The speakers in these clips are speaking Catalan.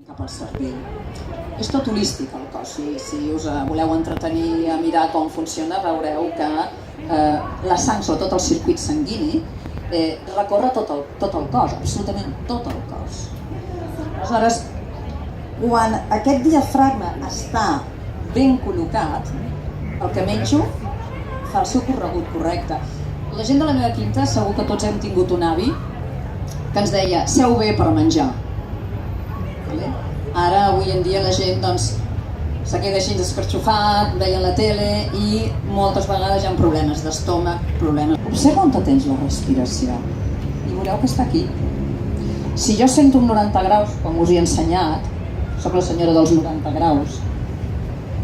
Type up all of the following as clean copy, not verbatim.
cap al cervell. És tot holístic el cos, si us voleu entretenir a mirar com funciona, veureu que la sang, sobretot el circuit sanguini, recorre tot el cos, absolutament tot el cos. Aleshores, quan aquest diafragma està ben col·locat, el que menjo fa el seu corregut correcte. La gent de la meva quinta, segur que tots hem tingut un avi que ens deia, seu bé per menjar. Ara, avui en dia, la gent se queda així escarxofat, veient la tele i moltes vegades hi ha problemes d'estómac, problemes... Observa on tens la respiració i veureu que està aquí. Si jo sento un 90 graus, com us he ensenyat, soc la senyora dels 90 graus,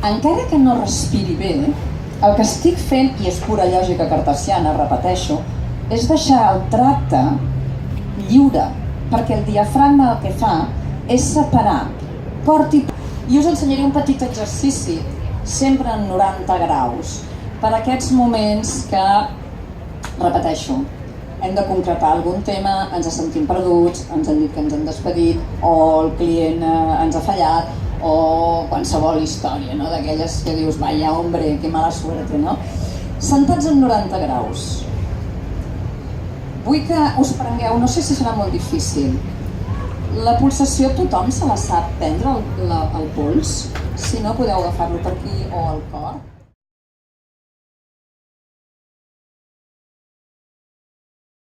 encara que no respiri bé, el que estic fent, i és pura lògica cartesiana, repeteixo, és deixar el tracte lliure, perquè el diafragma el que fa és separar cort i... I us ensenyaré un petit exercici, sempre en 90 graus, per aquests moments que, repeteixo, hem de concretar algun tema, ens sentim perduts, ens han dit que ens han despedit, o el client ens ha fallat, o qualsevol història, no? D'aquelles que dius, vaya hombre, que mala suerte, no? Sentats en 90 graus. Vull que us prengueu, no sé si serà molt difícil, la pulsació tothom se la sap prendre, el pols, si no podeu agafar-lo per aquí o al cor.